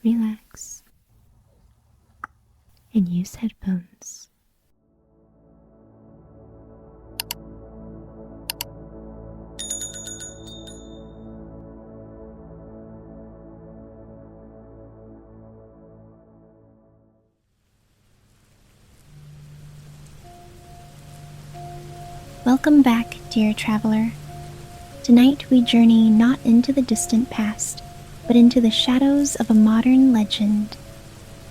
relax, and use headphones. Welcome back, dear traveler. Tonight we journey not into the distant past, but into the shadows of a modern legend.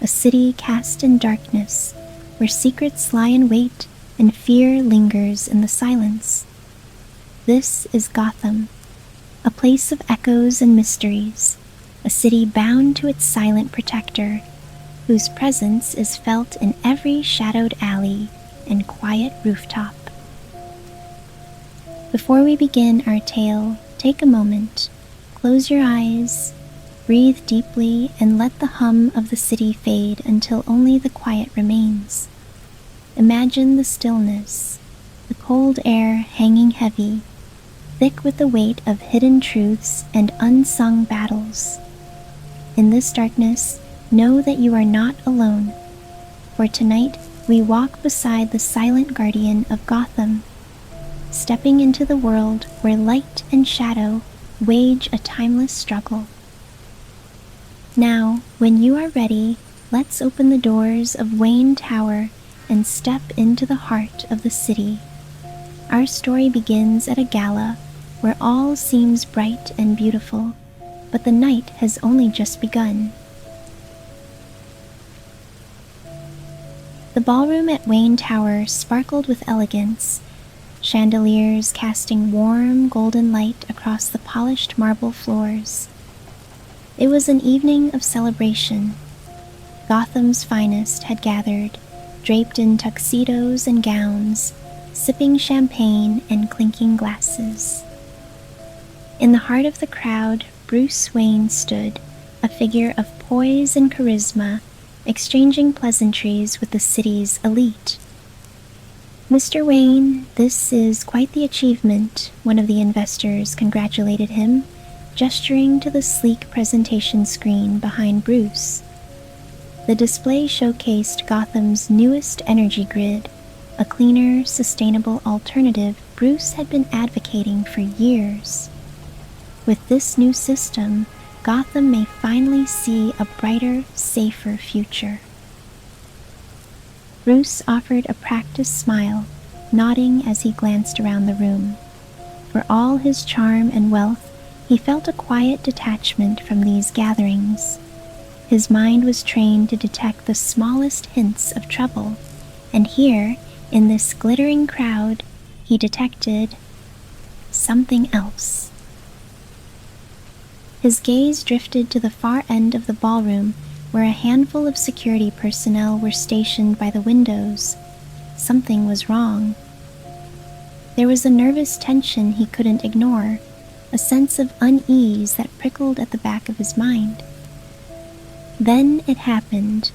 A city cast in darkness, where secrets lie in wait and fear lingers in the silence. This is Gotham, a place of echoes and mysteries, a city bound to its silent protector, whose presence is felt in every shadowed alley and quiet rooftop. Before we begin our tale, take a moment, close your eyes, breathe deeply, and let the hum of the city fade until only the quiet remains. Imagine the stillness, the cold air hanging heavy, thick with the weight of hidden truths and unsung battles. In this darkness, know that you are not alone, for tonight we walk beside the silent guardian of Gotham, stepping into the world where light and shadow wage a timeless struggle. Now, when you are ready, let's open the doors of Wayne Tower and step into the heart of the city. Our story begins at a gala where all seems bright and beautiful, but the night has only just begun. The ballroom at Wayne Tower sparkled with elegance, chandeliers casting warm golden light across the polished marble floors. It was an evening of celebration. Gotham's finest had gathered, draped in tuxedos and gowns, sipping champagne and clinking glasses. In the heart of the crowd, Bruce Wayne stood, a figure of poise and charisma, exchanging pleasantries with the city's elite. "Mr. Wayne, this is quite the achievement," one of the investors congratulated him, gesturing to the sleek presentation screen behind Bruce. The display showcased Gotham's newest energy grid, a cleaner, sustainable alternative Bruce had been advocating for years. With this new system, Gotham may finally see a brighter, safer future. Bruce offered a practiced smile, nodding as he glanced around the room. For all his charm and wealth, he felt a quiet detachment from these gatherings. His mind was trained to detect the smallest hints of trouble, and here, in this glittering crowd, he detected something else. His gaze drifted to the far end of the ballroom, where a handful of security personnel were stationed by the windows. Something was wrong. There was a nervous tension he couldn't ignore, a sense of unease that prickled at the back of his mind. Then it happened.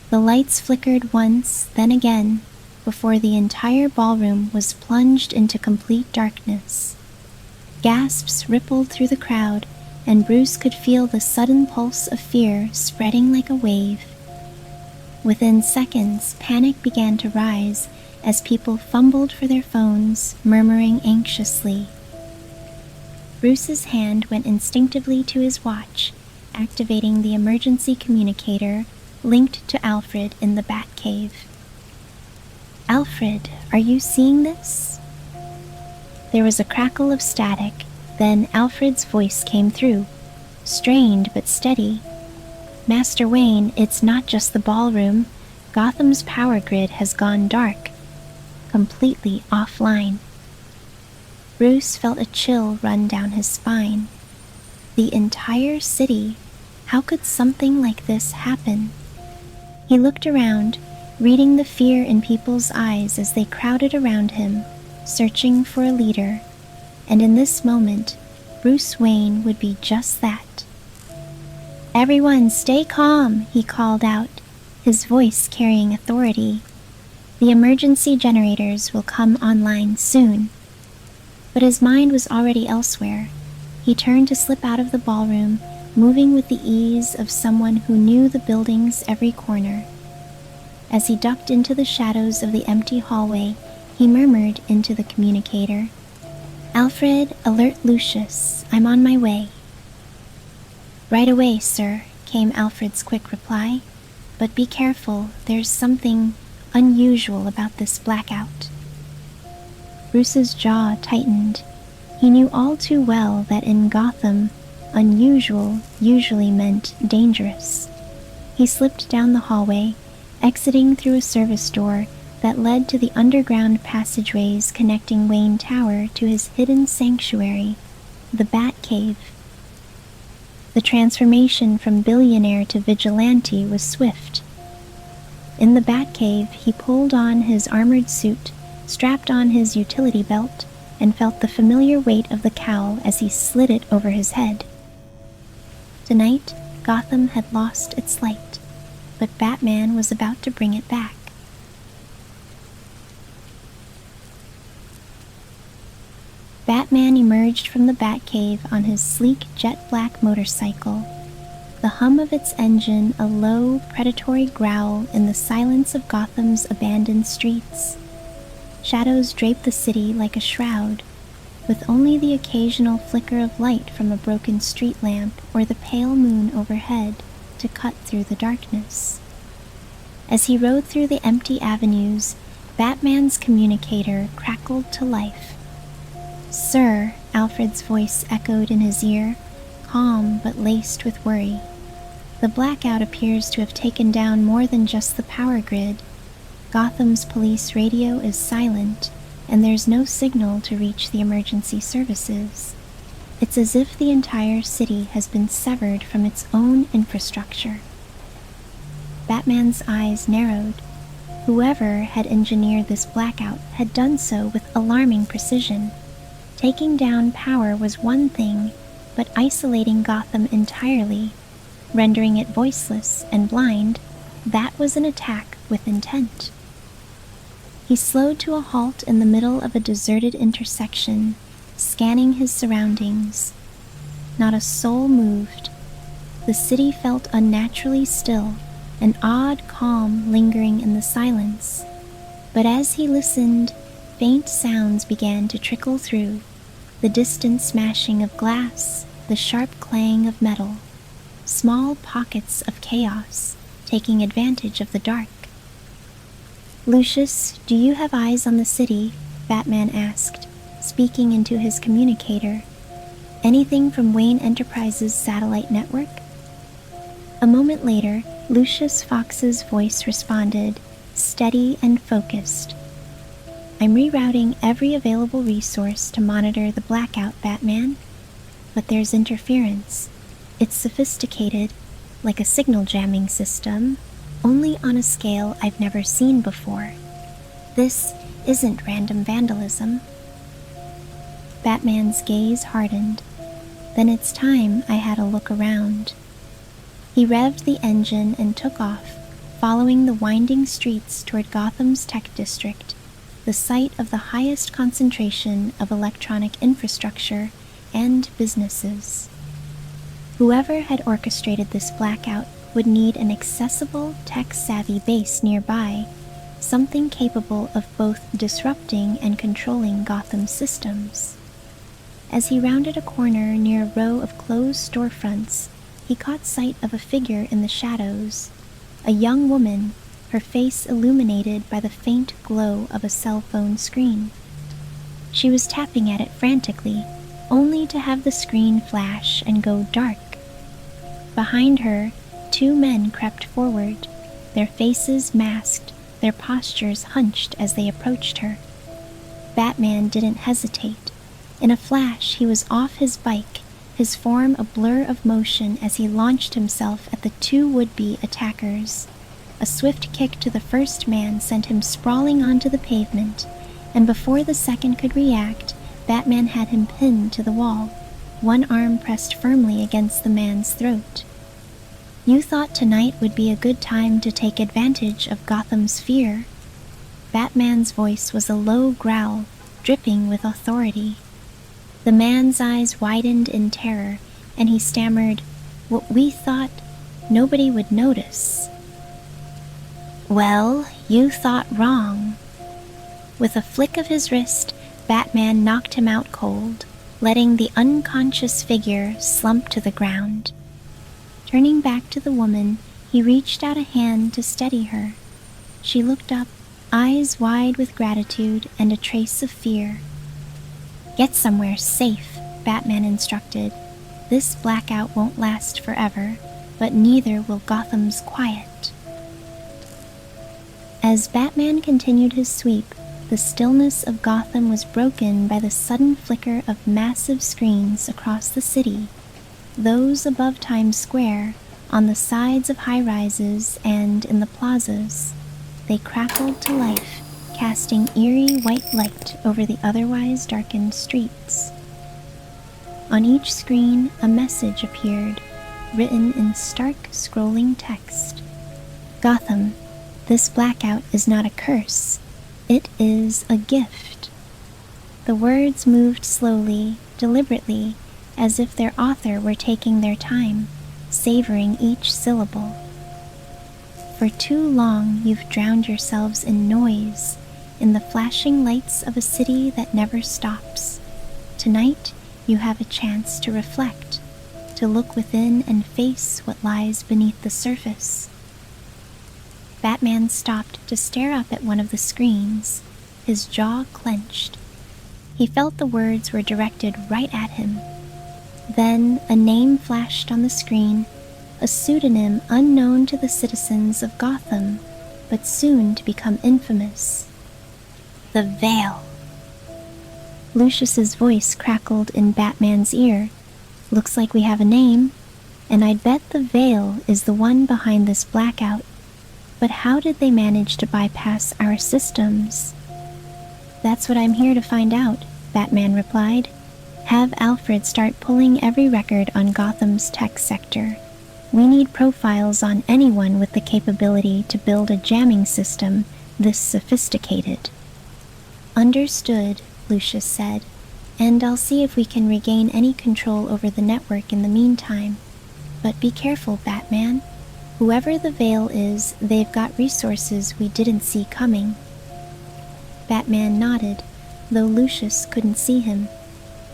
The lights flickered once, then again, before the entire ballroom was plunged into complete darkness. Gasps rippled through the crowd, and Bruce could feel the sudden pulse of fear spreading like a wave. Within seconds, panic began to rise as people fumbled for their phones, murmuring anxiously. Bruce's hand went instinctively to his watch, activating the emergency communicator linked to Alfred in the Batcave. "Alfred, are you seeing this?" There was a crackle of static, then Alfred's voice came through, strained but steady. "Master Wayne, it's not just the ballroom. Gotham's power grid has gone dark, completely offline." Bruce felt a chill run down his spine. The entire city? How could something like this happen? He looked around, reading the fear in people's eyes as they crowded around him, searching for a leader. And in this moment, Bruce Wayne would be just that. "Everyone stay calm," he called out, his voice carrying authority. "The emergency generators will come online soon." But his mind was already elsewhere. He turned to slip out of the ballroom moving with the ease of someone who knew the building's every corner. As he ducked into the shadows of the empty hallway, he murmured into the communicator, "Alfred, alert Lucius. I'm on my way." "Right away, sir," came Alfred's quick reply. "But be careful, there's something unusual about this blackout." Bruce's jaw tightened. He knew all too well that in Gotham, unusual usually meant dangerous. He slipped down the hallway, exiting through a service door that led to the underground passageways connecting Wayne Tower to his hidden sanctuary, the Batcave. The transformation from billionaire to vigilante was swift. In the Batcave, he pulled on his armored suit, strapped on his utility belt, and felt the familiar weight of the cowl as he slid it over his head. Tonight, Gotham had lost its light, but Batman was about to bring it back. Batman emerged from the Batcave on his sleek jet-black motorcycle, the hum of its engine a low, predatory growl in the silence of Gotham's abandoned streets. Shadows draped the city like a shroud, with only the occasional flicker of light from a broken street lamp or the pale moon overhead to cut through the darkness. As he rode through the empty avenues, Batman's communicator crackled to life. "Sir," Alfred's voice echoed in his ear, calm but laced with worry. "The blackout appears to have taken down more than just the power grid. Gotham's police radio is silent, and there's no signal to reach the emergency services. It's as if the entire city has been severed from its own infrastructure." Batman's eyes narrowed. Whoever had engineered this blackout had done so with alarming precision. Taking down power was one thing, but isolating Gotham entirely, rendering it voiceless and blind, that was an attack with intent. He slowed to a halt in the middle of a deserted intersection, scanning his surroundings. Not a soul moved. The city felt unnaturally still, an odd calm lingering in the silence. But as he listened, faint sounds began to trickle through, the distant smashing of glass, the sharp clang of metal, small pockets of chaos taking advantage of the dark. "Lucius, do you have eyes on the city?" Batman asked, speaking into his communicator. "Anything from Wayne Enterprises' satellite network?" A moment later, Lucius Fox's voice responded, steady and focused. "I'm rerouting every available resource to monitor the blackout, Batman. But there's interference. It's sophisticated, like a signal jamming system, only on a scale I've never seen before. This isn't random vandalism." Batman's gaze hardened. "Then it's time I had a look around." He revved the engine and took off, following the winding streets toward Gotham's tech district, the site of the highest concentration of electronic infrastructure and businesses. Whoever had orchestrated this blackout would need an accessible, tech-savvy base nearby, something capable of both disrupting and controlling Gotham's systems. As he rounded a corner near a row of closed storefronts, he caught sight of a figure in the shadows, a young woman, her face illuminated by the faint glow of a cell phone screen. She was tapping at it frantically, only to have the screen flash and go dark. Behind her, two men crept forward, their faces masked, their postures hunched as they approached her. Batman didn't hesitate. In a flash, he was off his bike, his form a blur of motion as he launched himself at the two would-be attackers. A swift kick to the first man sent him sprawling onto the pavement, and before the second could react, Batman had him pinned to the wall, one arm pressed firmly against the man's throat. "You thought tonight would be a good time to take advantage of Gotham's fear." Batman's voice was a low growl, dripping with authority. The man's eyes widened in terror, and he stammered, What we thought nobody would notice. Well, you thought wrong. With a flick of his wrist, Batman knocked him out cold, letting the unconscious figure slump to the ground. Turning back to the woman, he reached out a hand to steady her. She looked up, eyes wide with gratitude and a trace of fear. Get somewhere safe, Batman instructed. This blackout won't last forever, but neither will Gotham's quiet. As Batman continued his sweep, the stillness of Gotham was broken by the sudden flicker of massive screens across the city, those above Times Square, on the sides of high-rises and in the plazas. They crackled to life, casting eerie white light over the otherwise darkened streets. On each screen, a message appeared, written in stark, scrolling text. Gotham, this blackout is not a curse. It is a gift. The words moved slowly, deliberately, as if their author were taking their time, savoring each syllable. For too long you've drowned yourselves in noise, in the flashing lights of a city that never stops. Tonight, you have a chance to reflect, to look within and face what lies beneath the surface. Batman stopped to stare up at one of the screens, his jaw clenched. He felt the words were directed right at him. Then a name flashed on the screen, a pseudonym unknown to the citizens of Gotham, but soon to become infamous. The Veil. Lucius's voice crackled in Batman's ear. Looks like we have a name, and I'd bet the Veil is the one behind this blackout. But how did they manage to bypass our systems? That's what I'm here to find out, Batman replied. Have Alfred start pulling every record on Gotham's tech sector. We need profiles on anyone with the capability to build a jamming system this sophisticated. Understood, Lucius said, and I'll see if we can regain any control over the network in the meantime. But be careful, Batman. Whoever the Veil is, they've got resources we didn't see coming. Batman nodded, though Lucius couldn't see him.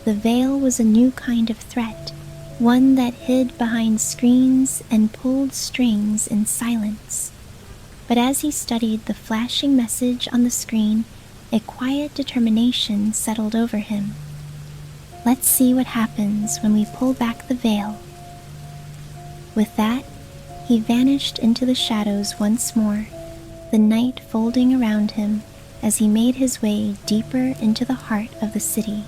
The Veil was a new kind of threat, one that hid behind screens and pulled strings in silence. But as he studied the flashing message on the screen, a quiet determination settled over him. Let's see what happens when we pull back the veil. With that, he vanished into the shadows once more, the night folding around him as he made his way deeper into the heart of the city,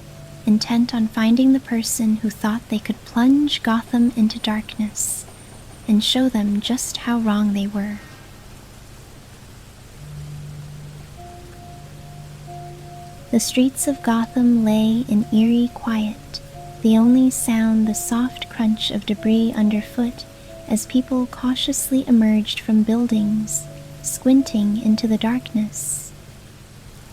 intent on finding the person who thought they could plunge Gotham into darkness and show them just how wrong they were. The streets of Gotham lay in eerie quiet, the only sound the soft crunch of debris underfoot as people cautiously emerged from buildings, squinting into the darkness.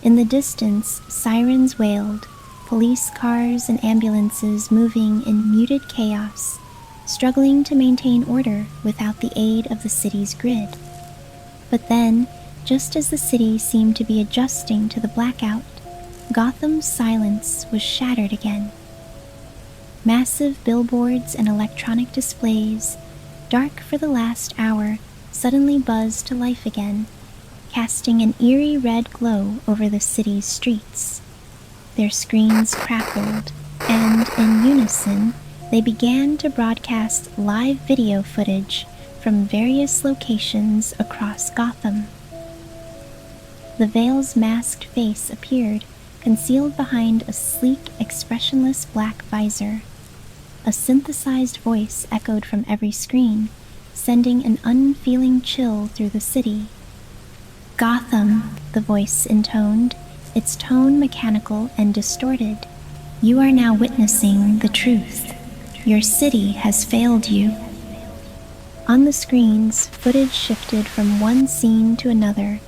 In the distance, sirens wailed, police cars and ambulances moving in muted chaos, struggling to maintain order without the aid of the city's grid. But then, just as the city seemed to be adjusting to the blackout, Gotham's silence was shattered again. Massive billboards and electronic displays, dark for the last hour, suddenly buzzed to life again, casting an eerie red glow over the city's streets. Their screens crackled, and in unison, they began to broadcast live video footage from various locations across Gotham. The Veil's masked face appeared, concealed behind a sleek, expressionless black visor. A synthesized voice echoed from every screen, sending an unfeeling chill through the city. Gotham, the voice intoned, its tone mechanical and distorted. You are now witnessing the truth. Your city has failed you. On the screens, footage shifted from one scene to another: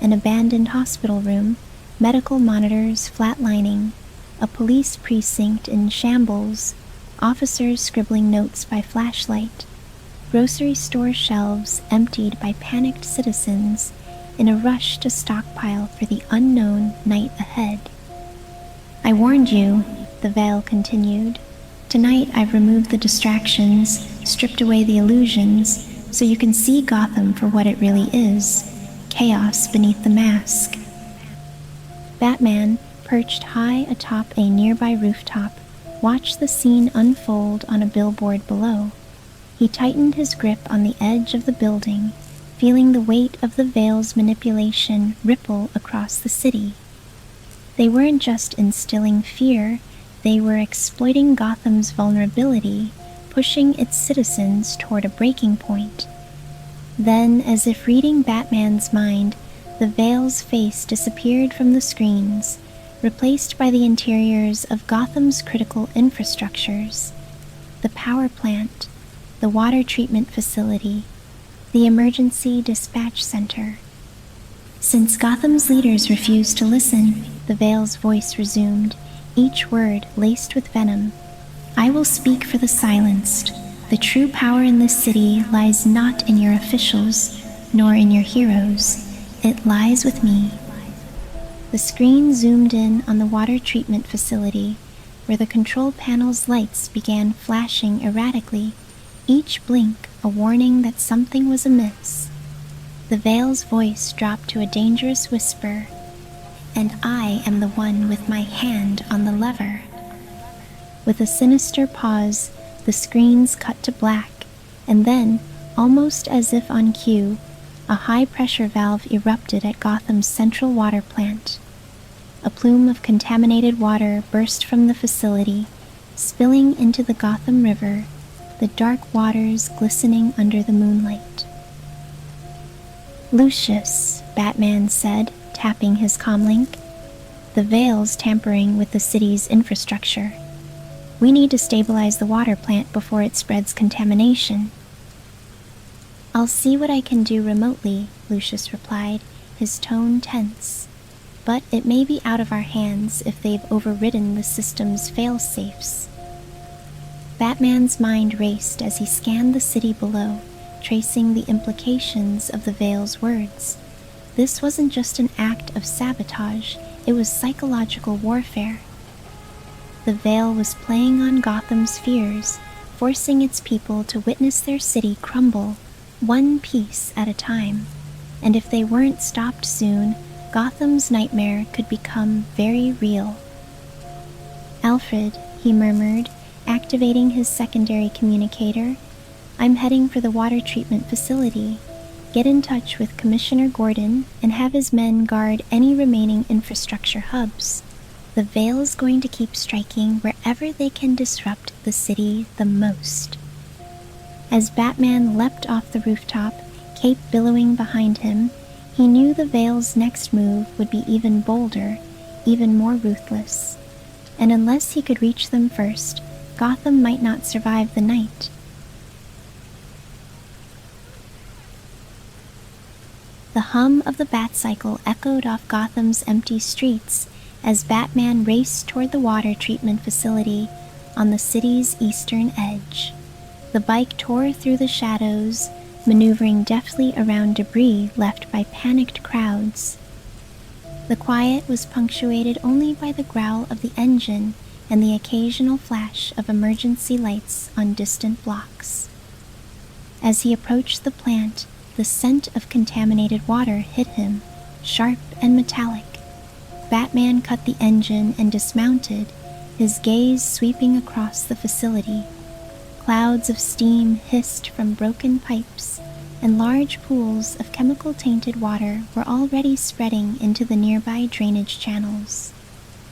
an abandoned hospital room, medical monitors flatlining, a police precinct in shambles, officers scribbling notes by flashlight, grocery store shelves emptied by panicked citizens in a rush to stockpile for the unknown night ahead. "I warned you," the veil continued. "Tonight I've removed the distractions, stripped away the illusions, so you can see Gotham for what it really is, chaos beneath the mask." Batman, perched high atop a nearby rooftop, watched the scene unfold on a billboard below. He tightened his grip on the edge of the building, feeling the weight of the veil's manipulation ripple across the city. They weren't just instilling fear, they were exploiting Gotham's vulnerability, pushing its citizens toward a breaking point. Then, as if reading Batman's mind, the veil's face disappeared from the screens, replaced by the interiors of Gotham's critical infrastructures: the power plant, the water treatment facility, the emergency dispatch center. "Since Gotham's leaders refused to listen," the veil's voice resumed, each word laced with venom, "I will speak for the silenced. The true power in this city lies not in your officials, nor in your heroes. It lies with me." The screen zoomed in on the water treatment facility, where the control panel's lights began flashing erratically, each blink a warning that something was amiss. The veil's voice dropped to a dangerous whisper, "And I am the one with my hand on the lever." With a sinister pause, the screens cut to black, and then, almost as if on cue, a high-pressure valve erupted at Gotham's central water plant. A plume of contaminated water burst from the facility, spilling into the Gotham River, the dark waters glistening under the moonlight. "Lucius," Batman said, tapping his comlink, "the veil's tampering with the city's infrastructure. We need to stabilize the water plant before it spreads contamination." "I'll see what I can do remotely," Lucius replied, his tone tense. "But it may be out of our hands if they've overridden the system's fail-safes." Batman's mind raced as he scanned the city below, tracing the implications of the veil's words. This wasn't just an act of sabotage, it was psychological warfare. The veil was playing on Gotham's fears, forcing its people to witness their city crumble, one piece at a time. And if they weren't stopped soon, Gotham's nightmare could become very real. "Alfred," he murmured, activating his secondary communicator, "I'm heading for the water treatment facility. Get in touch with Commissioner Gordon and have his men guard any remaining infrastructure hubs. The veil's going to keep striking wherever they can disrupt the city the most." As Batman leapt off the rooftop, cape billowing behind him, he knew the veil's next move would be even bolder, even more ruthless. And unless he could reach them first, Gotham might not survive the night. The hum of the Batcycle echoed off Gotham's empty streets as Batman raced toward the water treatment facility on the city's eastern edge. The bike tore through the shadows, maneuvering deftly around debris left by panicked crowds. The quiet was punctuated only by the growl of the engine and the occasional flash of emergency lights on distant blocks. As he approached the plant, the scent of contaminated water hit him, sharp and metallic. Batman cut the engine and dismounted, his gaze sweeping across the facility. Clouds of steam hissed from broken pipes, and large pools of chemical-tainted water were already spreading into the nearby drainage channels.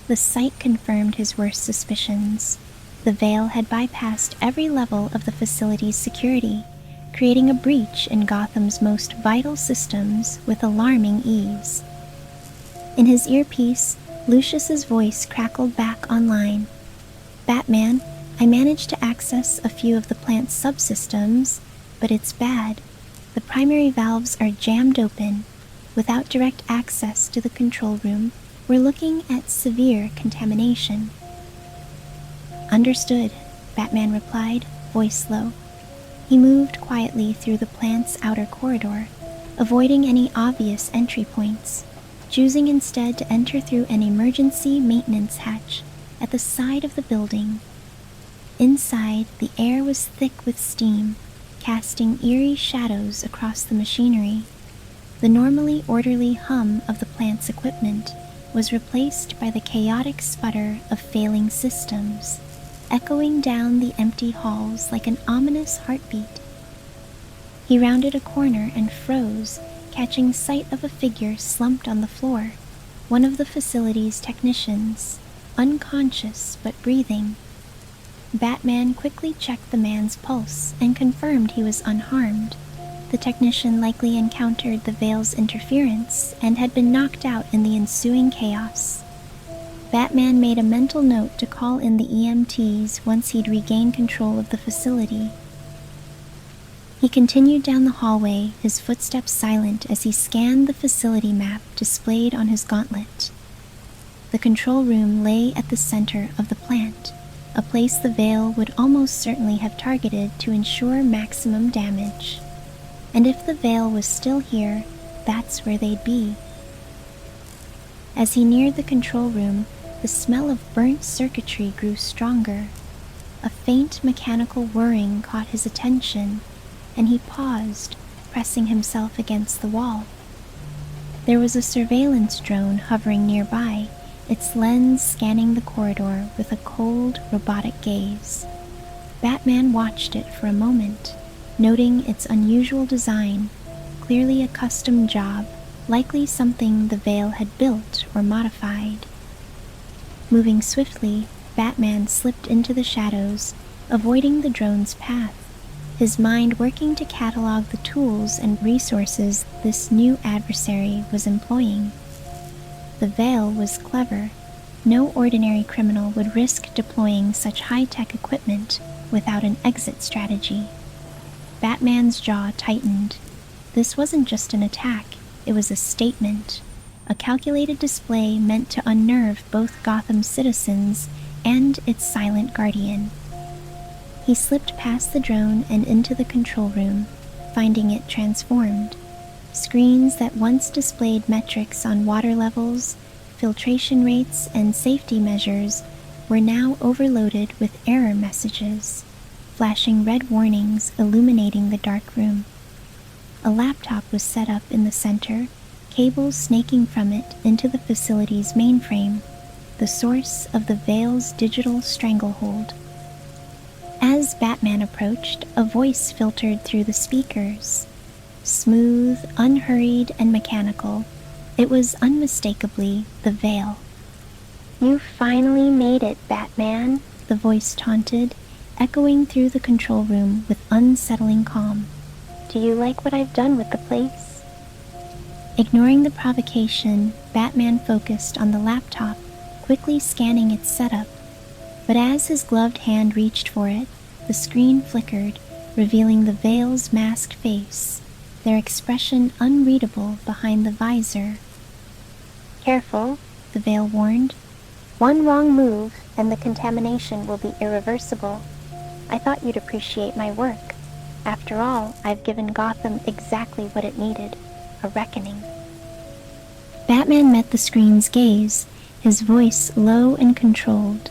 The sight confirmed his worst suspicions. The veil had bypassed every level of the facility's security, creating a breach in Gotham's most vital systems with alarming ease. In his earpiece, Lucius's voice crackled back online. "Batman, I managed to access a few of the plant's subsystems, but it's bad. The primary valves are jammed open. Without direct access to the control room, we're looking at severe contamination." "Understood," Batman replied, voice low. He moved quietly through the plant's outer corridor, avoiding any obvious entry points, choosing instead to enter through an emergency maintenance hatch at the side of the building. Inside, the air was thick with steam, casting eerie shadows across the machinery. The normally orderly hum of the plant's equipment was replaced by the chaotic sputter of failing systems, echoing down the empty halls like an ominous heartbeat. He rounded a corner and froze, catching sight of a figure slumped on the floor, one of the facility's technicians, unconscious but breathing. Batman quickly checked the man's pulse and confirmed he was unharmed. The technician likely encountered the Veil's interference and had been knocked out in the ensuing chaos. Batman made a mental note to call in the EMTs once he'd regained control of the facility. He continued down the hallway, his footsteps silent as he scanned the facility map displayed on his gauntlet. The control room lay at the center of the plant, a place the Veil would almost certainly have targeted to ensure maximum damage. And if the Veil was still here, that's where they'd be. As he neared the control room, the smell of burnt circuitry grew stronger. A faint mechanical whirring caught his attention, and he paused, pressing himself against the wall. There was a surveillance drone hovering nearby, its lens scanning the corridor with a cold, robotic gaze. Batman watched it for a moment, noting its unusual design, clearly a custom job, likely something the Veil had built or modified. Moving swiftly, Batman slipped into the shadows, avoiding the drone's path, his mind working to catalog the tools and resources this new adversary was employing. The Veil was clever. No ordinary criminal would risk deploying such high-tech equipment without an exit strategy. Batman's jaw tightened. This wasn't just an attack, it was a statement, a calculated display meant to unnerve both Gotham's citizens and its silent guardian. He slipped past the drone and into the control room, finding it transformed. Screens that once displayed metrics on water levels, filtration rates, and safety measures were now overloaded with error messages, flashing red warnings illuminating the dark room. A laptop was set up in the center, cables snaking from it into the facility's mainframe, the source of the Veil's digital stranglehold. As Batman approached, a voice filtered through the speakers. Smooth, unhurried, and mechanical, it was unmistakably the Veil. "You finally made it, Batman," the voice taunted, echoing through the control room with unsettling calm. "Do you like what I've done with the place?" Ignoring the provocation, Batman focused on the laptop, quickly scanning its setup. But as his gloved hand reached for it, the screen flickered, revealing the Veil's masked face, their expression unreadable behind the visor. "Careful," the Veil warned. "One wrong move, and the contamination will be irreversible. I thought you'd appreciate my work. After all, I've given Gotham exactly what it needed, a reckoning." Batman met the screen's gaze, his voice low and controlled.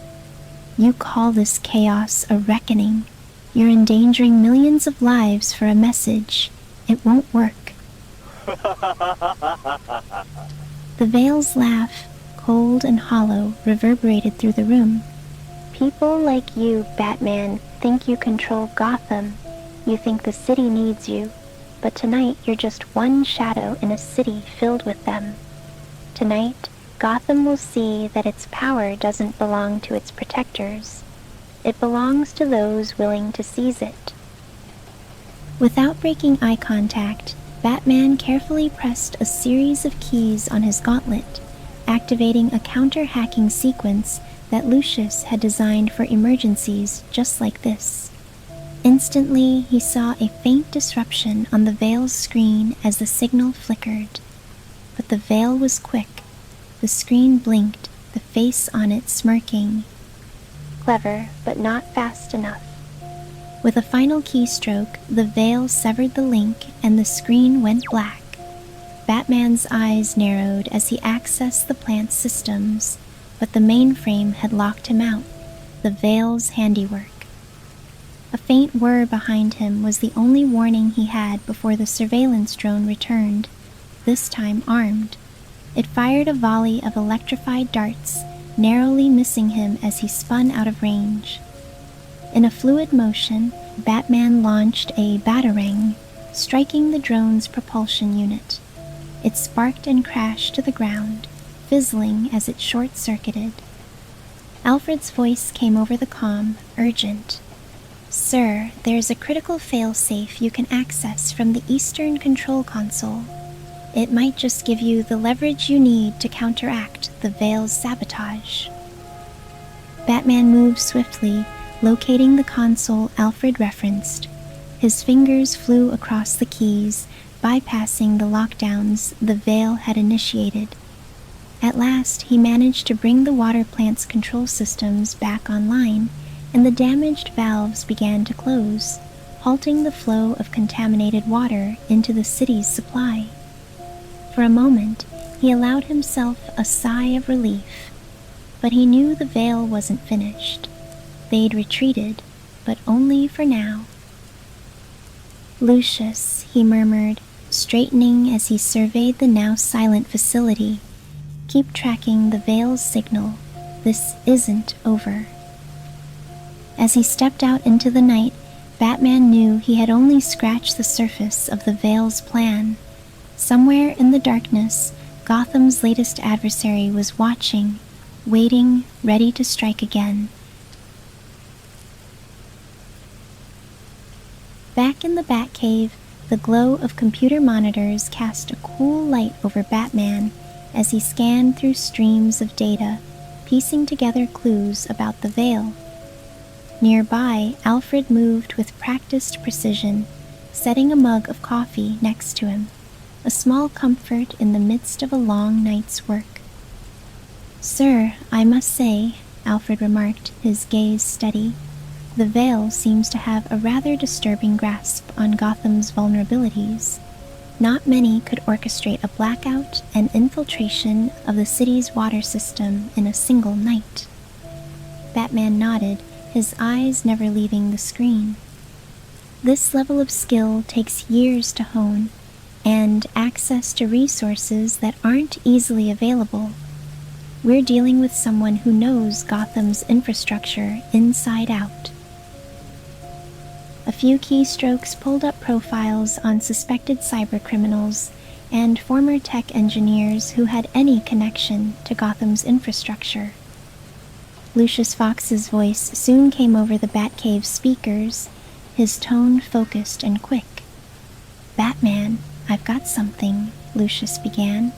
"You call this chaos a reckoning. You're endangering millions of lives for a message. It won't work." The Veil's laugh, cold and hollow, reverberated through the room. "People like you, Batman, think you control Gotham. You think the city needs you, but tonight you're just one shadow in a city filled with them. Tonight, Gotham will see that its power doesn't belong to its protectors. It belongs to those willing to seize it." Without breaking eye contact, Batman carefully pressed a series of keys on his gauntlet, activating a counter-hacking sequence that Lucius had designed for emergencies just like this. Instantly, he saw a faint disruption on the Veil's screen as the signal flickered. But the Veil was quick. The screen blinked, the face on it smirking. Clever, but not fast enough. With a final keystroke, the veil severed the link and the screen went black. Batman's eyes narrowed as he accessed the plant's systems, but the mainframe had locked him out, the veil's handiwork. A faint whir behind him was the only warning he had before the surveillance drone returned, this time armed. It fired a volley of electrified darts, narrowly missing him as he spun out of range. In a fluid motion, Batman launched a batarang, striking the drone's propulsion unit. It sparked and crashed to the ground, fizzling as it short-circuited. Alfred's voice came over the comm, urgent. "Sir, there's a critical failsafe you can access from the Eastern Control Console. It might just give you the leverage you need to counteract the Veil's sabotage." Batman moved swiftly, locating the console Alfred referenced. His fingers flew across the keys, bypassing the lockdowns the Veil had initiated. At last, he managed to bring the water plant's control systems back online, and the damaged valves began to close, halting the flow of contaminated water into the city's supply. For a moment, he allowed himself a sigh of relief, but he knew the Veil wasn't finished. They'd retreated, but only for now. "Lucius," he murmured, straightening as he surveyed the now silent facility. "Keep tracking the Veil's signal. This isn't over." As he stepped out into the night, Batman knew he had only scratched the surface of the Veil's plan. Somewhere in the darkness, Gotham's latest adversary was watching, waiting, ready to strike again. Back in the Batcave, the glow of computer monitors cast a cool light over Batman as he scanned through streams of data, piecing together clues about the Veil. Nearby, Alfred moved with practiced precision, setting a mug of coffee next to him, a small comfort in the midst of a long night's work. "Sir, I must say," Alfred remarked, his gaze steady, "the Veil seems to have a rather disturbing grasp on Gotham's vulnerabilities. Not many could orchestrate a blackout and infiltration of the city's water system in a single night." Batman nodded, his eyes never leaving the screen. "This level of skill takes years to hone, and access to resources that aren't easily available. We're dealing with someone who knows Gotham's infrastructure inside out." A few keystrokes pulled up profiles on suspected cybercriminals and former tech engineers who had any connection to Gotham's infrastructure. Lucius Fox's voice soon came over the Batcave speakers, his tone focused and quick. "Batman, I've got something," Lucius began.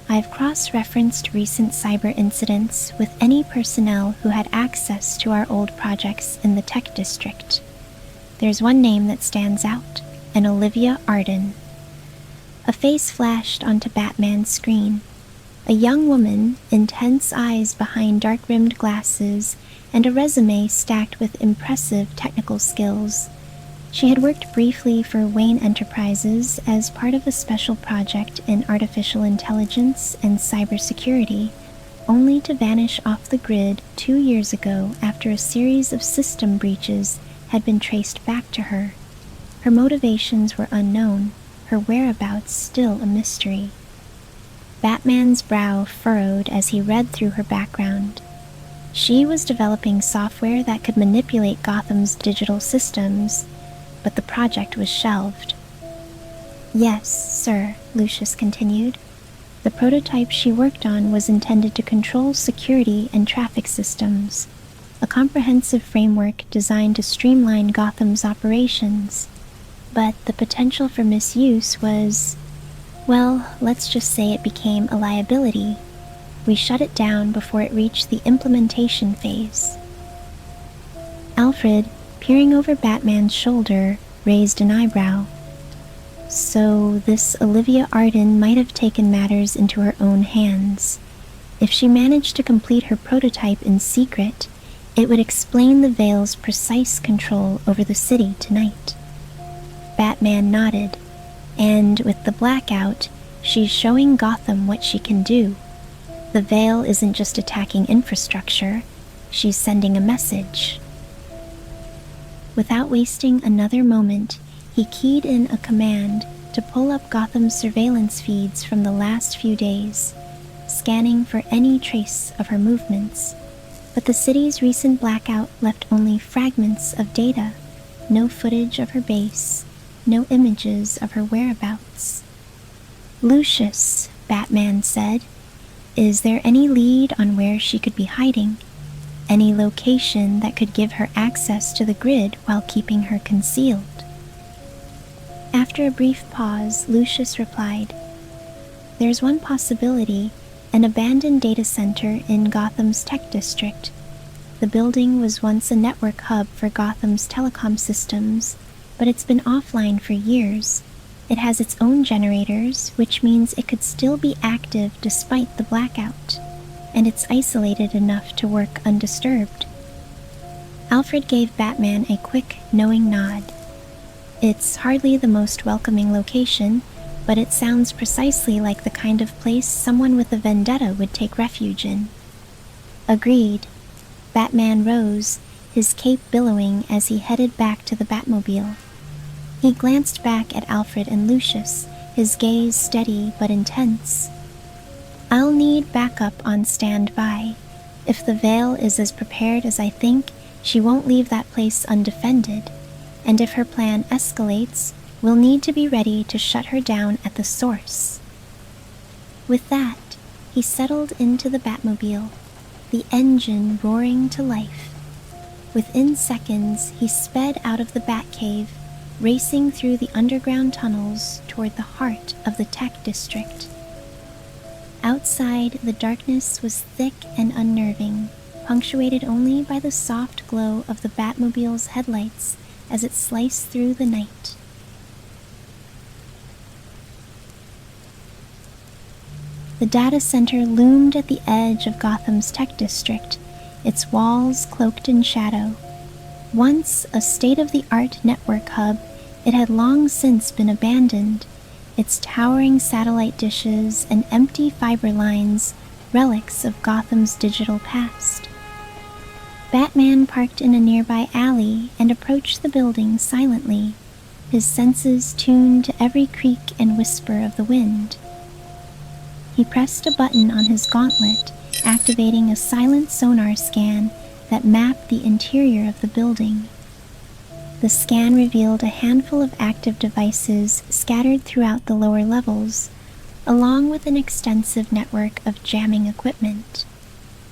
"I've cross-referenced recent cyber incidents with any personnel who had access to our old projects in the tech district. There's one name that stands out, an Olivia Arden." A face flashed onto Batman's screen. A young woman, intense eyes behind dark-rimmed glasses, and a resume stacked with impressive technical skills. She had worked briefly for Wayne Enterprises as part of a special project in artificial intelligence and cybersecurity, only to vanish off the grid 2 years ago after a series of system breaches had been traced back to her. Her motivations were unknown, her whereabouts still a mystery. Batman's brow furrowed as he read through her background. She was developing software that could manipulate Gotham's digital systems, but the project was shelved. "Yes, sir," Lucius continued. "The prototype she worked on was intended to control security and traffic systems, a comprehensive framework designed to streamline Gotham's operations. But the potential for misuse was, well, let's just say it became a liability. We shut it down before it reached the implementation phase." Alfred, peering over Batman's shoulder, raised an eyebrow. So this Olivia Arden might have taken matters into her own hands. If she managed to complete her prototype in secret, It would explain the Veil's precise control over the city tonight. Batman nodded, and with the blackout, she's showing Gotham what she can do. The Veil isn't just attacking infrastructure, she's sending a message. Without wasting another moment, he keyed in a command to pull up Gotham's surveillance feeds from the last few days, scanning for any trace of her movements. But the city's recent blackout left only fragments of data, no footage of her base, no images of her whereabouts. "Lucius," Batman said, "is there any lead on where she could be hiding? Any location that could give her access to the grid while keeping her concealed?" After a brief pause, Lucius replied, "There's one possibility, an abandoned data center in Gotham's tech district. The building was once a network hub for Gotham's telecom systems, but it's been offline for years. It has its own generators, which means it could still be active despite the blackout, and it's isolated enough to work undisturbed." Alfred gave Batman a quick, knowing nod. "It's hardly the most welcoming location, but it sounds precisely like the kind of place someone with a vendetta would take refuge in." Agreed. Batman rose, his cape billowing as he headed back to the Batmobile. He glanced back at Alfred and Lucius, his gaze steady but intense. "I'll need backup on standby. If the Veil is as prepared as I think, she won't leave that place undefended. And if her plan escalates, we'll need to be ready to shut her down at the source." With that, he settled into the Batmobile, the engine roaring to life. Within seconds, he sped out of the Batcave, racing through the underground tunnels toward the heart of the tech district. Outside, the darkness was thick and unnerving, punctuated only by the soft glow of the Batmobile's headlights as it sliced through the night. The data center loomed at the edge of Gotham's tech district, its walls cloaked in shadow. Once a state-of-the-art network hub, it had long since been abandoned, its towering satellite dishes and empty fiber lines relics of Gotham's digital past. Batman parked in a nearby alley and approached the building silently, his senses tuned to every creak and whisper of the wind. He pressed a button on his gauntlet, activating a silent sonar scan that mapped the interior of the building. The scan revealed a handful of active devices scattered throughout the lower levels, along with an extensive network of jamming equipment.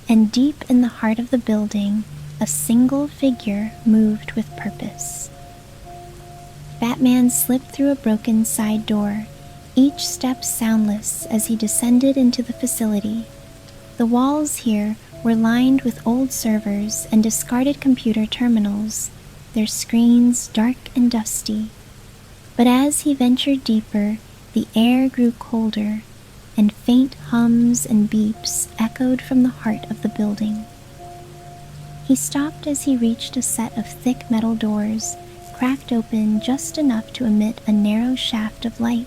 And deep in the heart of the building, a single figure moved with purpose. Batman slipped through a broken side door, each step soundless as he descended into the facility. The walls here were lined with old servers and discarded computer terminals, their screens dark and dusty. But as he ventured deeper, the air grew colder, and faint hums and beeps echoed from the heart of the building. He stopped as he reached a set of thick metal doors, cracked open just enough to emit a narrow shaft of light.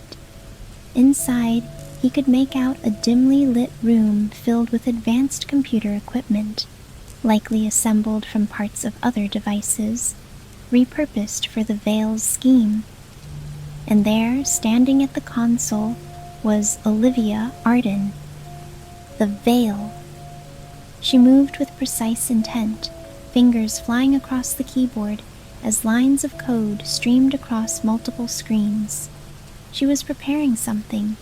Inside, he could make out a dimly lit room filled with advanced computer equipment, likely assembled from parts of other devices, repurposed for the Veil's scheme. And there, standing at the console, was Olivia Arden. The Veil. She moved with precise intent, fingers flying across the keyboard as lines of code streamed across multiple screens. She was preparing something,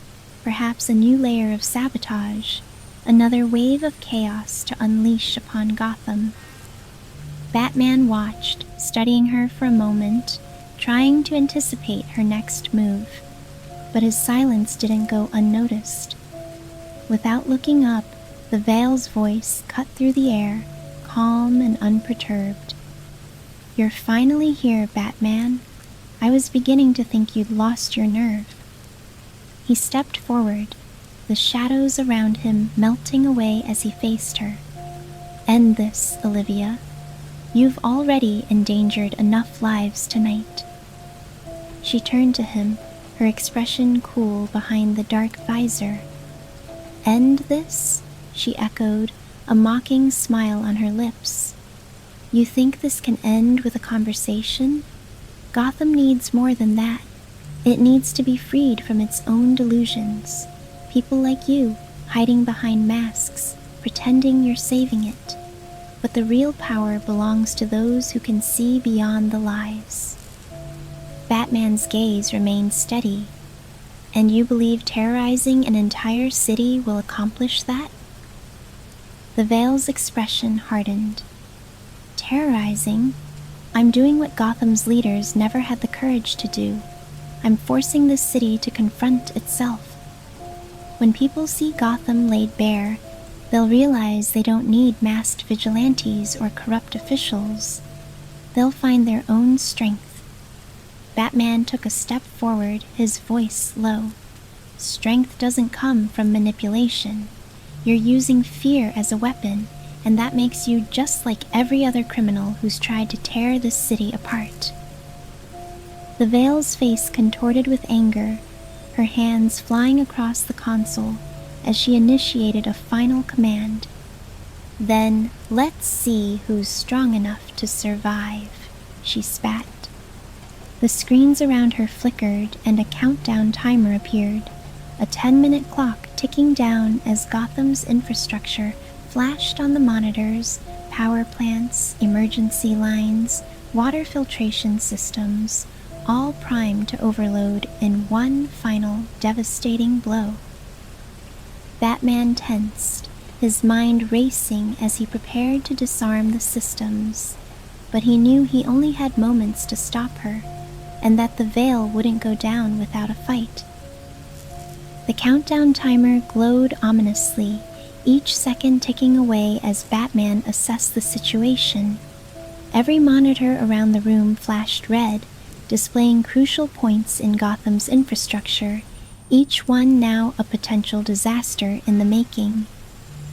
perhaps a new layer of sabotage, another wave of chaos to unleash upon Gotham. Batman watched, studying her for a moment, trying to anticipate her next move, but his silence didn't go unnoticed. Without looking up, the Veil's voice cut through the air, calm and unperturbed. "You're finally here, Batman. I was beginning to think you'd lost your nerve." He stepped forward, the shadows around him melting away as he faced her. "End this, Olivia. You've already endangered enough lives tonight." She turned to him, her expression cool behind the dark visor. "End this?" she echoed, a mocking smile on her lips. "You think this can end with a conversation? Gotham needs more than that. It needs to be freed from its own delusions. People like you, hiding behind masks, pretending you're saving it. But the real power belongs to those who can see beyond the lies." Batman's gaze remained steady. "And you believe terrorizing an entire city will accomplish that?" The Veil's expression hardened. "Terrorizing? I'm doing what Gotham's leaders never had the courage to do. I'm forcing this city to confront itself. When people see Gotham laid bare, they'll realize they don't need masked vigilantes or corrupt officials. They'll find their own strength." Batman took a step forward, his voice low. "Strength doesn't come from manipulation. You're using fear as a weapon, and that makes you just like every other criminal who's tried to tear this city apart." The Veil's face contorted with anger, her hands flying across the console as she initiated a final command. "Then let's see who's strong enough to survive," she spat. The screens around her flickered and a countdown timer appeared, a 10-minute clock ticking down as Gotham's infrastructure flashed on the monitors, power plants, emergency lines, water filtration systems, all primed to overload in one final devastating blow. Batman tensed, his mind racing as he prepared to disarm the systems, but he knew he only had moments to stop her, and that the Veil wouldn't go down without a fight. The countdown timer glowed ominously, each second ticking away as Batman assessed the situation. Every monitor around the room flashed red, displaying crucial points in Gotham's infrastructure, each one now a potential disaster in the making.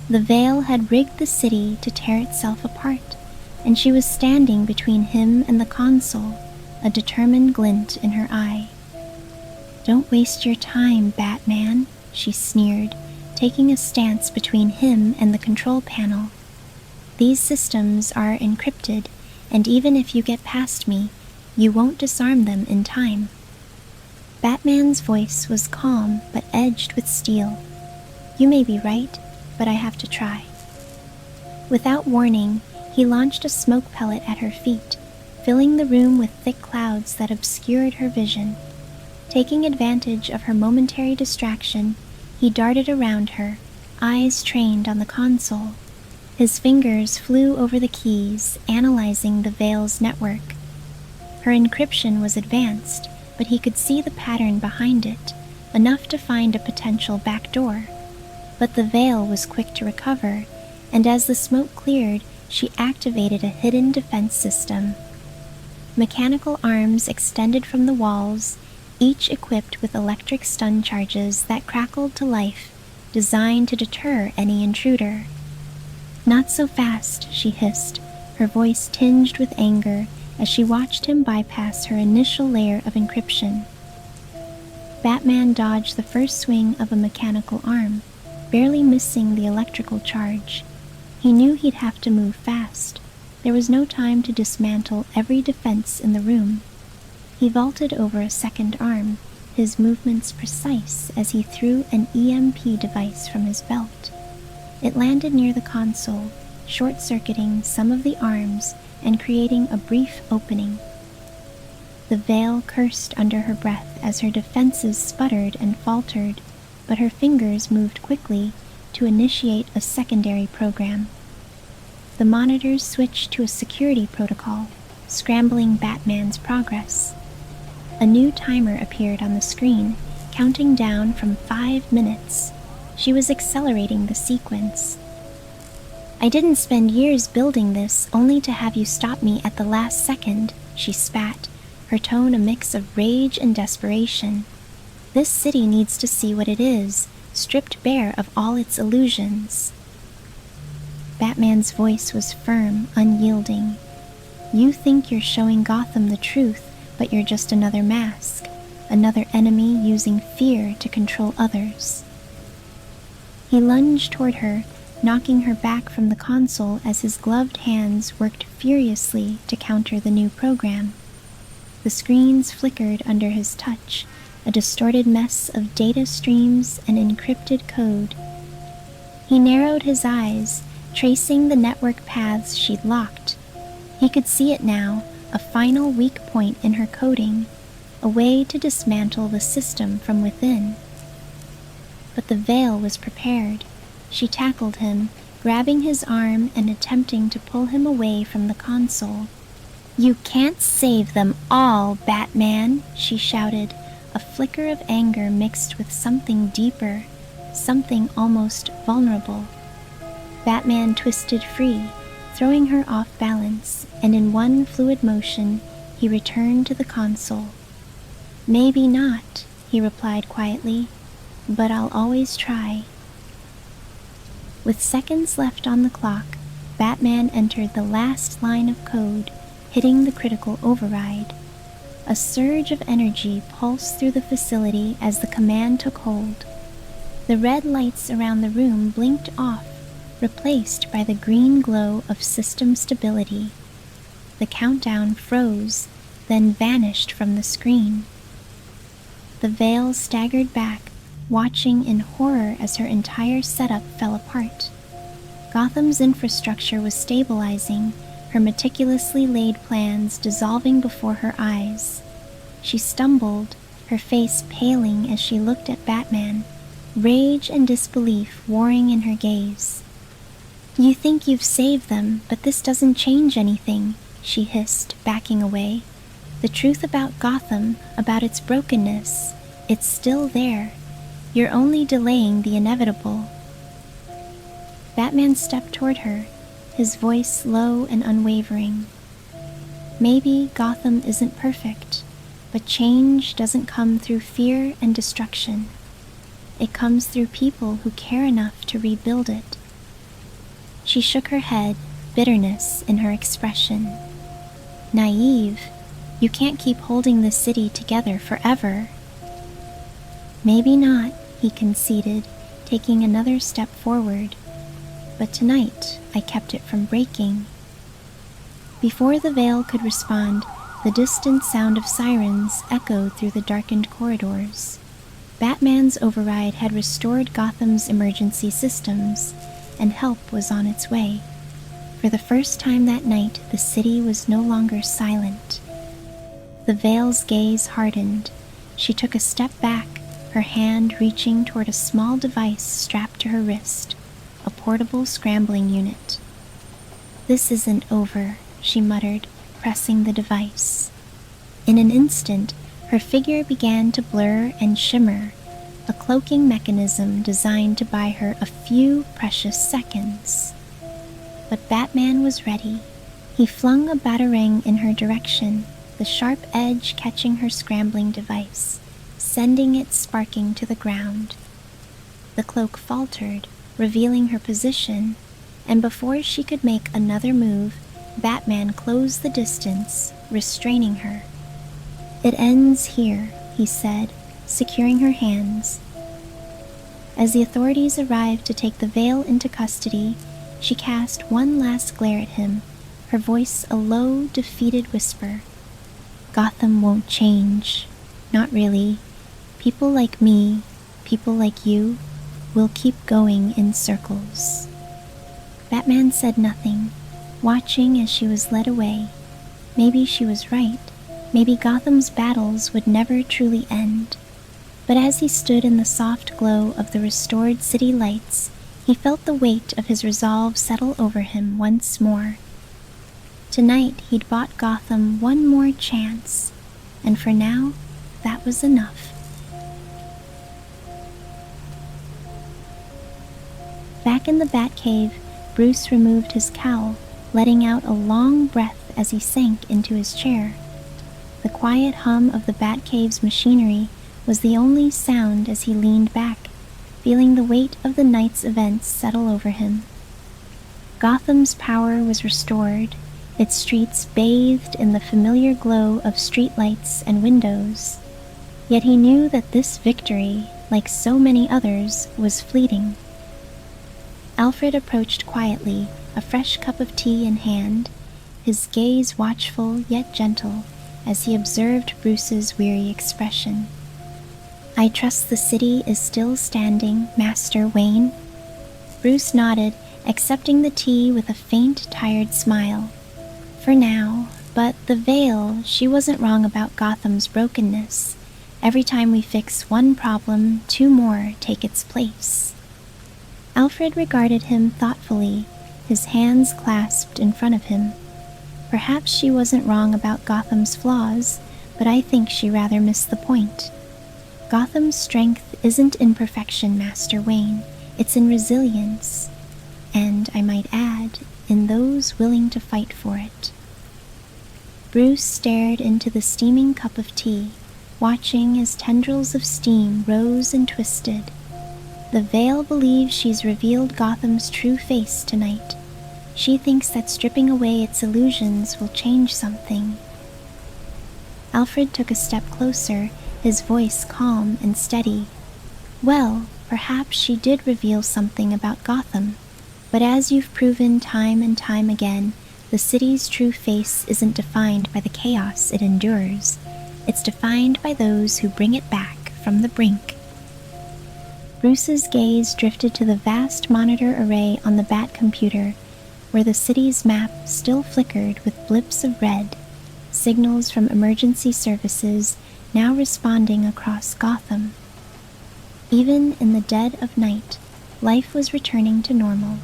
The Veil had rigged the city to tear itself apart, and she was standing between him and the console, a determined glint in her eye. "Don't waste your time, Batman," she sneered, taking a stance between him and the control panel. "These systems are encrypted, and even if you get past me, you won't disarm them in time." Batman's voice was calm but edged with steel. "You may be right, but I have to try." Without warning, he launched a smoke pellet at her feet, filling the room with thick clouds that obscured her vision. Taking advantage of her momentary distraction, he darted around her, eyes trained on the console. His fingers flew over the keys, analyzing the Veil's network. Her encryption was advanced, but he could see the pattern behind it, enough to find a potential backdoor. But the Veil was quick to recover, and as the smoke cleared, she activated a hidden defense system. Mechanical arms extended from the walls, each equipped with electric stun charges that crackled to life, designed to deter any intruder. "Not so fast," she hissed, her voice tinged with anger as she watched him bypass her initial layer of encryption. Batman dodged the first swing of a mechanical arm, barely missing the electrical charge. He knew he'd have to move fast. There was no time to dismantle every defense in the room. He vaulted over a second arm, his movements precise as he threw an EMP device from his belt. It landed near the console, short-circuiting some of the arms and creating a brief opening. The Veil cursed under her breath as her defenses sputtered and faltered, but her fingers moved quickly to initiate a secondary program. The monitors switched to a security protocol, scrambling Batman's progress. A new timer appeared on the screen, counting down from 5 minutes. She was accelerating the sequence. "I didn't spend years building this only to have you stop me at the last second," she spat, her tone a mix of rage and desperation. "This city needs to see what it is, stripped bare of all its illusions." Batman's voice was firm, unyielding. You think you're showing Gotham the truth, but you're just another mask, another enemy using fear to control others." He lunged toward her, knocking her back from the console as his gloved hands worked furiously to counter the new program. The screens flickered under his touch, a distorted mess of data streams and encrypted code. He narrowed his eyes, tracing the network paths she'd locked. He could see it now, a final weak point in her coding, a way to dismantle the system from within. But the Veil was prepared. She tackled him, grabbing his arm and attempting to pull him away from the console. "You can't save them all, Batman," she shouted, a flicker of anger mixed with something deeper, something almost vulnerable. Batman twisted free, throwing her off balance, and in one fluid motion, he returned to the console. "Maybe not," he replied quietly, "but I'll always try." With seconds left on the clock, Batman entered the last line of code, hitting the critical override. A surge of energy pulsed through the facility as the command took hold. The red lights around the room blinked off, replaced by the green glow of system stability. The countdown froze, then vanished from the screen. The Veil staggered back, watching in horror as her entire setup fell apart. Gotham's infrastructure was stabilizing, her meticulously laid plans dissolving before her eyes. She stumbled, her face paling as she looked at Batman, rage and disbelief warring in her gaze. "You think you've saved them, but this doesn't change anything," she hissed, backing away. "The truth about Gotham, about its brokenness, it's still there. You're only delaying the inevitable." Batman stepped toward her, his voice low and unwavering. "Maybe Gotham isn't perfect, but change doesn't come through fear and destruction. It comes through people who care enough to rebuild it." She shook her head, bitterness in her expression. "Naive, you can't keep holding the city together forever." "Maybe not," he conceded, taking another step forward. "But tonight I kept it from breaking." Before the Veil could respond, the distant sound of sirens echoed through the darkened corridors. Batman's override had restored Gotham's emergency systems, and help was on its way. For the first time that night, the city was no longer silent. The Veil's gaze hardened. She took a step back, her hand reaching toward a small device strapped to her wrist, a portable scrambling unit. "This isn't over," she muttered, pressing the device. In an instant, her figure began to blur and shimmer, a cloaking mechanism designed to buy her a few precious seconds. But Batman was ready. He flung a batarang in her direction, the sharp edge catching her scrambling device, sending it sparking to the ground. The cloak faltered, revealing her position, and before she could make another move, Batman closed the distance, restraining her. "It ends here," he said, securing her hands. As the authorities arrived to take the Veil into custody, she cast one last glare at him, her voice a low, defeated whisper. "Gotham won't change. Not really. People like me, people like you, will keep going in circles." Batman said nothing, watching as she was led away. Maybe she was right. Maybe Gotham's battles would never truly end. But as he stood in the soft glow of the restored city lights, he felt the weight of his resolve settle over him once more. Tonight he'd bought Gotham one more chance, and for now, that was enough. Back in the Batcave, Bruce removed his cowl, letting out a long breath as he sank into his chair. The quiet hum of the Batcave's machinery was the only sound as he leaned back, feeling the weight of the night's events settle over him. Gotham's power was restored, its streets bathed in the familiar glow of streetlights and windows. Yet he knew that this victory, like so many others, was fleeting. Alfred approached quietly, a fresh cup of tea in hand, his gaze watchful yet gentle as he observed Bruce's weary expression. "I trust the city is still standing, Master Wayne." Bruce nodded, accepting the tea with a faint, tired smile. "For now, but the veil, she wasn't wrong about Gotham's brokenness. Every time we fix one problem, two more take its place." Alfred regarded him thoughtfully, his hands clasped in front of him. "Perhaps she wasn't wrong about Gotham's flaws, but I think she rather missed the point. Gotham's strength isn't in perfection, Master Wayne. It's in resilience, and, I might add, in those willing to fight for it." Bruce stared into the steaming cup of tea, watching as tendrils of steam rose and twisted. "The veil believes she's revealed Gotham's true face tonight. She thinks that stripping away its illusions will change something." Alfred took a step closer, his voice calm and steady. "Well, perhaps she did reveal something about Gotham, but as you've proven time and time again, the city's true face isn't defined by the chaos it endures. It's defined by those who bring it back from the brink." Bruce's gaze drifted to the vast monitor array on the Bat computer, where the city's map still flickered with blips of red, signals from emergency services now responding across Gotham. Even in the dead of night, life was returning to normal.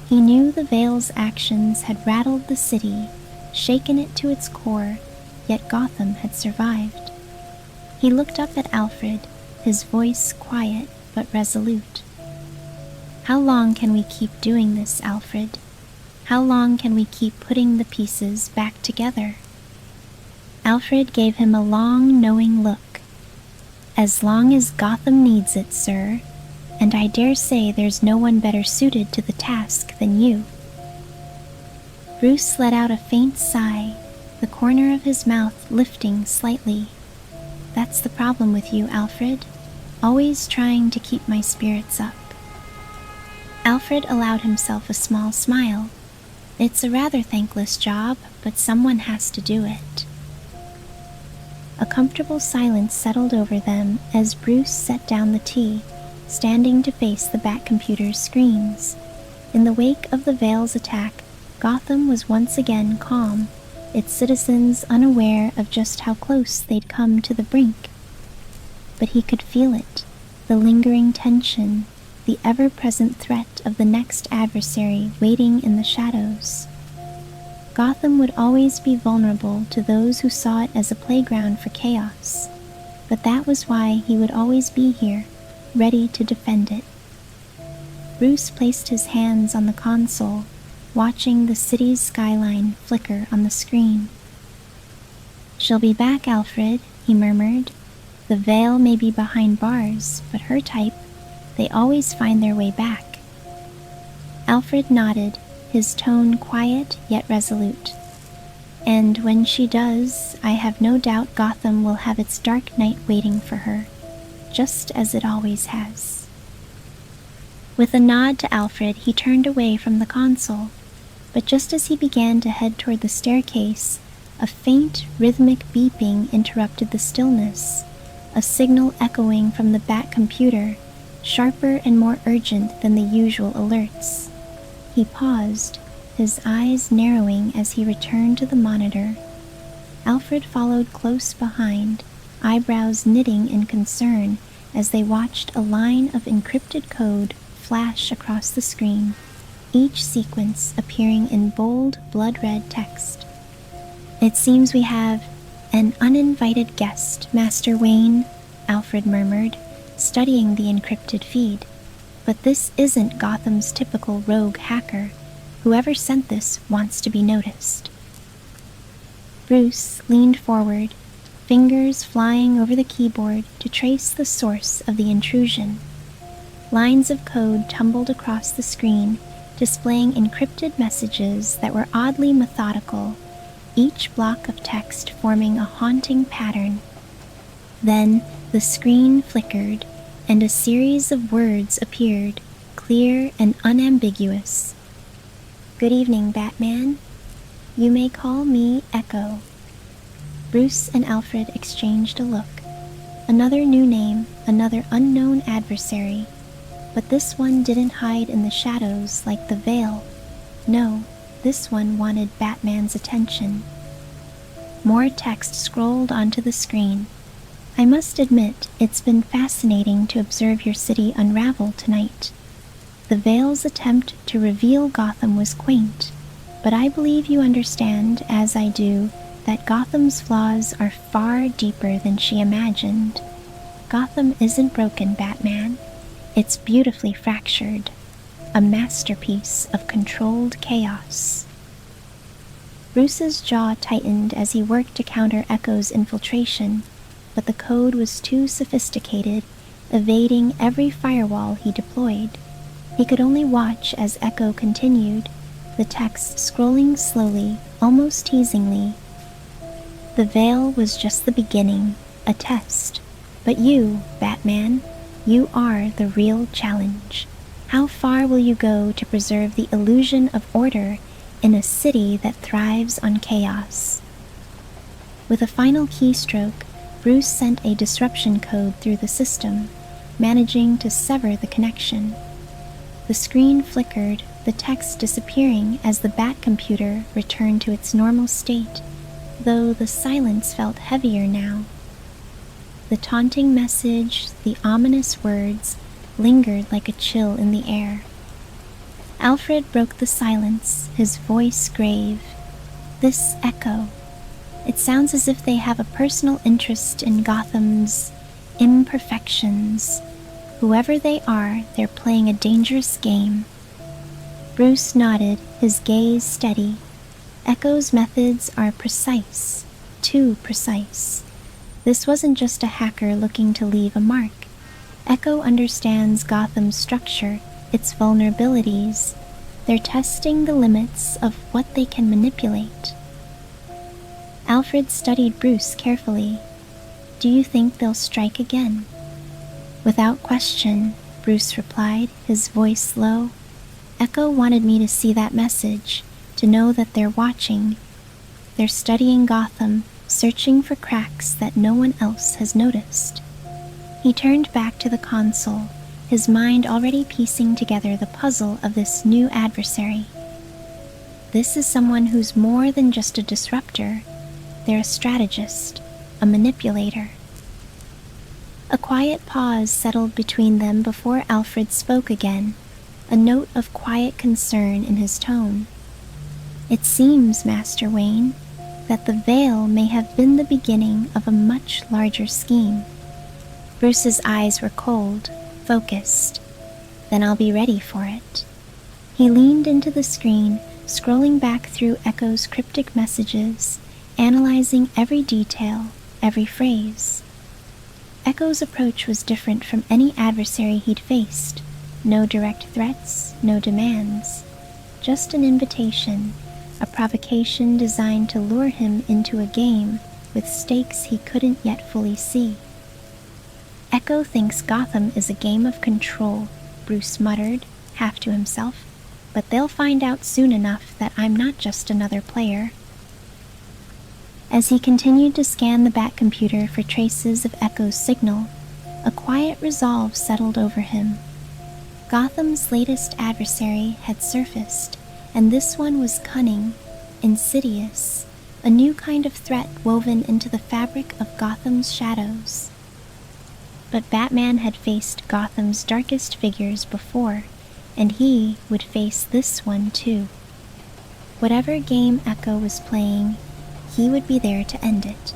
He knew the Veil's actions had rattled the city, shaken it to its core, yet Gotham had survived. He looked up at Alfred, his voice quiet but resolute. "How long can we keep doing this, Alfred? How long can we keep putting the pieces back together?" Alfred gave him a long, knowing look. "As long as Gotham needs it, sir, and I dare say there's no one better suited to the task than you." Bruce let out a faint sigh, the corner of his mouth lifting slightly. "That's the problem with you, Alfred. Always trying to keep my spirits up." Alfred allowed himself a small smile. "It's a rather thankless job, but someone has to do it." A comfortable silence settled over them as Bruce set down the tea, standing to face the Batcomputer's screens. In the wake of the Veil's attack, Gotham was once again calm, its citizens unaware of just how close they'd come to the brink. But he could feel it, the lingering tension, the ever-present threat of the next adversary waiting in the shadows. Gotham would always be vulnerable to those who saw it as a playground for chaos, but that was why he would always be here, ready to defend it. Bruce placed his hands on the console, watching the city's skyline flicker on the screen. "She'll be back, Alfred," he murmured. "The Veil may be behind bars, but her type, they always find their way back." Alfred nodded, his tone quiet yet resolute. "And when she does, I have no doubt Gotham will have its dark night waiting for her, just as it always has." With a nod to Alfred, he turned away from the console, but just as he began to head toward the staircase, a faint, rhythmic beeping interrupted the stillness, a signal echoing from the Bat computer, sharper and more urgent than the usual alerts. He paused, his eyes narrowing as he returned to the monitor. Alfred followed close behind, eyebrows knitting in concern as they watched a line of encrypted code flash across the screen, each sequence appearing in bold, blood-red text. "It seems we have an uninvited guest, Master Wayne," Alfred murmured, studying the encrypted feed. "But this isn't Gotham's typical rogue hacker. Whoever sent this wants to be noticed." Bruce leaned forward, fingers flying over the keyboard to trace the source of the intrusion. Lines of code tumbled across the screen, displaying encrypted messages that were oddly methodical, each block of text forming a haunting pattern. Then the screen flickered, and a series of words appeared, clear and unambiguous. "Good evening, Batman. You may call me Echo." Bruce and Alfred exchanged a look. Another new name, another unknown adversary. But this one didn't hide in the shadows like the Veil. No, this one wanted Batman's attention. More text scrolled onto the screen. "I must admit, it's been fascinating to observe your city unravel tonight. The Veil's attempt to reveal Gotham was quaint, but I believe you understand, as I do, that Gotham's flaws are far deeper than she imagined. Gotham isn't broken, Batman. It's beautifully fractured, a masterpiece of controlled chaos." Bruce's jaw tightened as he worked to counter Echo's infiltration, but the code was too sophisticated, evading every firewall he deployed. He could only watch as Echo continued, the text scrolling slowly, almost teasingly. "The Veil was just the beginning, a test. But you, Batman, you are the real challenge. How far will you go to preserve the illusion of order in a city that thrives on chaos?" With a final keystroke, Bruce sent a disruption code through the system, managing to sever the connection. The screen flickered, the text disappearing as the Batcomputer returned to its normal state, though the silence felt heavier now. The taunting message, the ominous words, lingered like a chill in the air. Alfred broke the silence, his voice grave. "This Echo. It sounds as if they have a personal interest in Gotham's imperfections. Whoever they are, they're playing a dangerous game." Bruce nodded, his gaze steady. Echo's methods are precise, too precise. This wasn't just a hacker looking to leave a mark. Echo understands Gotham's structure, its vulnerabilities. They're testing the limits of what they can manipulate. Alfred studied Bruce carefully. "Do you think they'll strike again?" "Without question," Bruce replied, his voice low. "Echo wanted me to see that message, to know that they're watching. They're studying Gotham, searching for cracks that no one else has noticed." He turned back to the console, his mind already piecing together the puzzle of this new adversary. This is someone who's more than just a disruptor. They're a strategist, a manipulator. A quiet pause settled between them before Alfred spoke again, a note of quiet concern in his tone. "It seems, Master Wayne, that the Veil may have been the beginning of a much larger scheme." Bruce's eyes were cold, focused. "Then I'll be ready for it." He leaned into the screen, scrolling back through Echo's cryptic messages, analyzing every detail, every phrase. Echo's approach was different from any adversary he'd faced. No direct threats, no demands. Just an invitation, a provocation designed to lure him into a game with stakes he couldn't yet fully see. "Echo thinks Gotham is a game of control," Bruce muttered, half to himself, "but they'll find out soon enough that I'm not just another player." As he continued to scan the Batcomputer for traces of Echo's signal, a quiet resolve settled over him. Gotham's latest adversary had surfaced, and this one was cunning, insidious, a new kind of threat woven into the fabric of Gotham's shadows. But Batman had faced Gotham's darkest figures before, and he would face this one too. Whatever game Echo was playing, he would be there to end it.